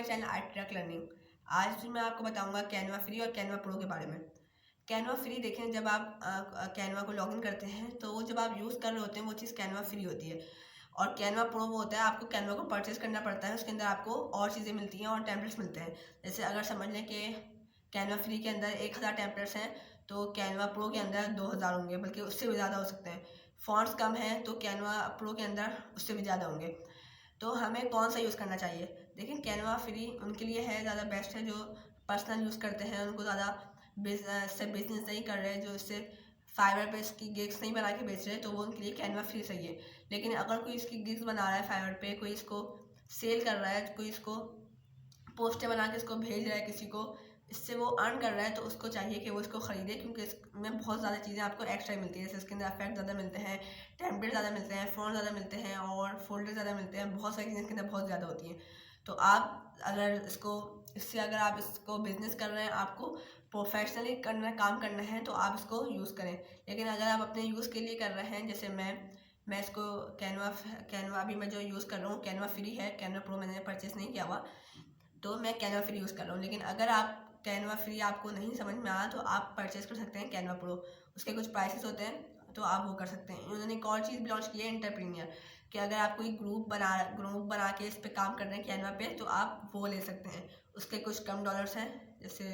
Channel art track learning. आज मैं आपको बताऊंगा कैनवा फ्री और कैनवा प्रो के बारे में। कैनवा फ्री देखें, जब आप कैनवा को लॉगिन करते हैं तो वो जब आप यूज़ कर रहे होते हैं वो चीज़ कैनवा फ्री होती है। और कैनवा प्रो वो होता है, आपको कैनवा को परचेस करना पड़ता है, उसके अंदर आपको और चीज़ें मिलती हैं और टेम्पलेट्स मिलते हैं। जैसे अगर समझ लें कि कैनवा फ्री के अंदर 1000 टेम्पलेट्स हैं तो कैनवा प्रो के अंदर 2000 होंगे, बल्कि उससे भी ज़्यादा हो सकते हैं। फॉन्ट्स कम हैं तो कैनवा प्रो के अंदर उससे भी ज़्यादा होंगे। तो हमें कौन सा यूज़ करना चाहिए? देखिए, कैनवा फ्री उनके लिए है, ज़्यादा बेस्ट है जो पर्सनल यूज़ करते हैं, उनको ज़्यादा बिजनेस नहीं कर रहे हैं, जो इससे फाइवर पे इसकी गिग्स नहीं बना के बेच रहे हैं, तो वो उनके लिए कैनवा फ्री सही है। लेकिन अगर कोई इसकी गिग्स बना रहा है फाइवर पे, कोई इसको सेल कर रहा है, कोई इसको पोस्टर बना के इसको भेज रहा है किसी को, इससे वो अर्न कर रहा है, तो उसको चाहिए कि वो इसको ख़रीदे, क्योंकि इसमें बहुत ज़्यादा चीज़ें आपको एक्स्ट्रा मिलती है। जैसे इसके अंदर इफेक्ट ज़्यादा मिलते हैं, टेम्पलेट ज़्यादा मिलते हैं, फ़ॉन्ट ज़्यादा मिलते हैं और फोल्डर ज़्यादा मिलते हैं। बहुत सारी चीज़ें इसके अंदर बहुत ज़्यादा होती हैं। तो आप अगर आप इसको बिज़नेस कर रहे हैं, आपको प्रोफेशनली काम करना है, तो आप इसको यूज़ करें। लेकिन अगर आप अपने यूज़ के लिए कर रहे हैं, जैसे मैं इसको कैनवा अभी मैं जो यूज़ कर रहा हूँ कैनवा फ्री है, कैनवा प्रो मैंने परचेस नहीं किया हुआ, तो मैं कैनवा फ्री यूज़ कर रहा हूँ। लेकिन अगर आप कैनवा फ्री आपको नहीं समझ में आया तो आप परचेस कर सकते हैं कैनवा प्रो। उसके कुछ प्राइसेस होते हैं, तो आप वो कर सकते हैं। उन्होंने एक और चीज़ भी लॉन्च की है, एंटरप्रेन्योर, कि अगर आप कोई ग्रुप बना के इस पे काम कर रहे हैं कैनवा पे, तो आप वो ले सकते हैं। उसके कुछ कम डॉलर्स हैं, जैसे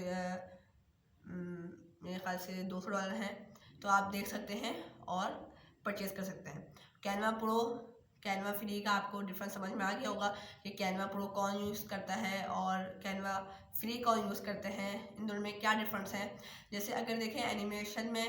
मेरे ख्याल से $200 हैं, तो आप देख सकते हैं और परचेज़ कर सकते हैं। कैनवा प्रो कैनवा फ्री का आपको डिफरेंस समझ में आ गया होगा कि कैनवा प्रो कौन यूज़ करता है और कैनवा फ्री कौन यूज़ करते हैं, इन दोनों में क्या डिफरेंस है। जैसे अगर देखें एनिमेशन में,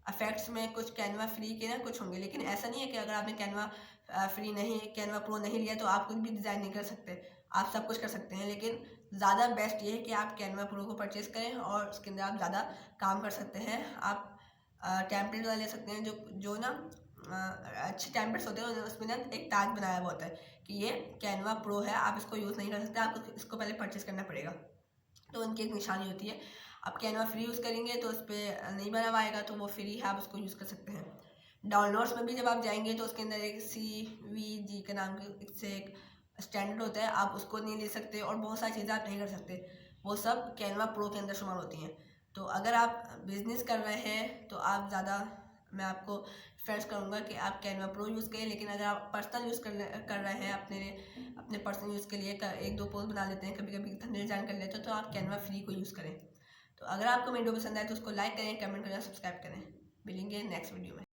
इफेक्ट्स में कुछ कैनवा फ्री के ना कुछ होंगे, लेकिन ऐसा नहीं है कि अगर आपने कैनवा प्रो नहीं लिया तो आप कुछ भी डिज़ाइन नहीं कर सकते। आप सब कुछ कर सकते हैं, लेकिन ज़्यादा बेस्ट ये है कि आप कैनवा प्रो को परचेज़ करें और उसके अंदर आप ज़्यादा काम कर सकते हैं। आप टेम्पलेट वाला ले सकते हैं, जो ना अच्छे टेम्पलेट्स होते हैं, उसमें ना एक टैग बनाया हुआ होता है कि ये कैनवा प्रो है, आप इसको यूज़ नहीं कर सकते, आपको इसको पहले परचेज़ करना पड़ेगा। तो उनकी एक निशानी होती है। आप कैनवा फ्री यूज़ करेंगे तो उस पर नहीं बना हुआ आएगा, तो वो फ्री है, आप उसको यूज़ कर सकते हैं। डाउनलोड्स में भी जब आप जाएंगे तो उसके अंदर एक CVG के नाम से एक स्टैंडर्ड होता है, आप उसको नहीं ले सकते और बहुत सारी चीज़ें आप नहीं कर सकते। वो सब कैनवा प्रो के अंदर शुमार होती हैं। तो अगर आप बिज़नेस कर रहे हैं तो मैं आपको प्रेफर करूँगा कि आप कैनवा प्रो यूज़ करें। लेकिन अगर आप पर्सनल यूज़ कर रहे हैं, अपने पर्सनल यूज़ के लिए 1-2 पोस्ट बना लेते हैं, कभी कभी थंबनेल डिज़ाइन कर लेते हैं, तो आप कैनवा फ्री को यूज़ करें। तो अगर आपको मेरी वीडियो पसंद आए तो उसको लाइक करें, कमेंट करें, सब्सक्राइब करें। मिलेंगे नेक्स्ट वीडियो में।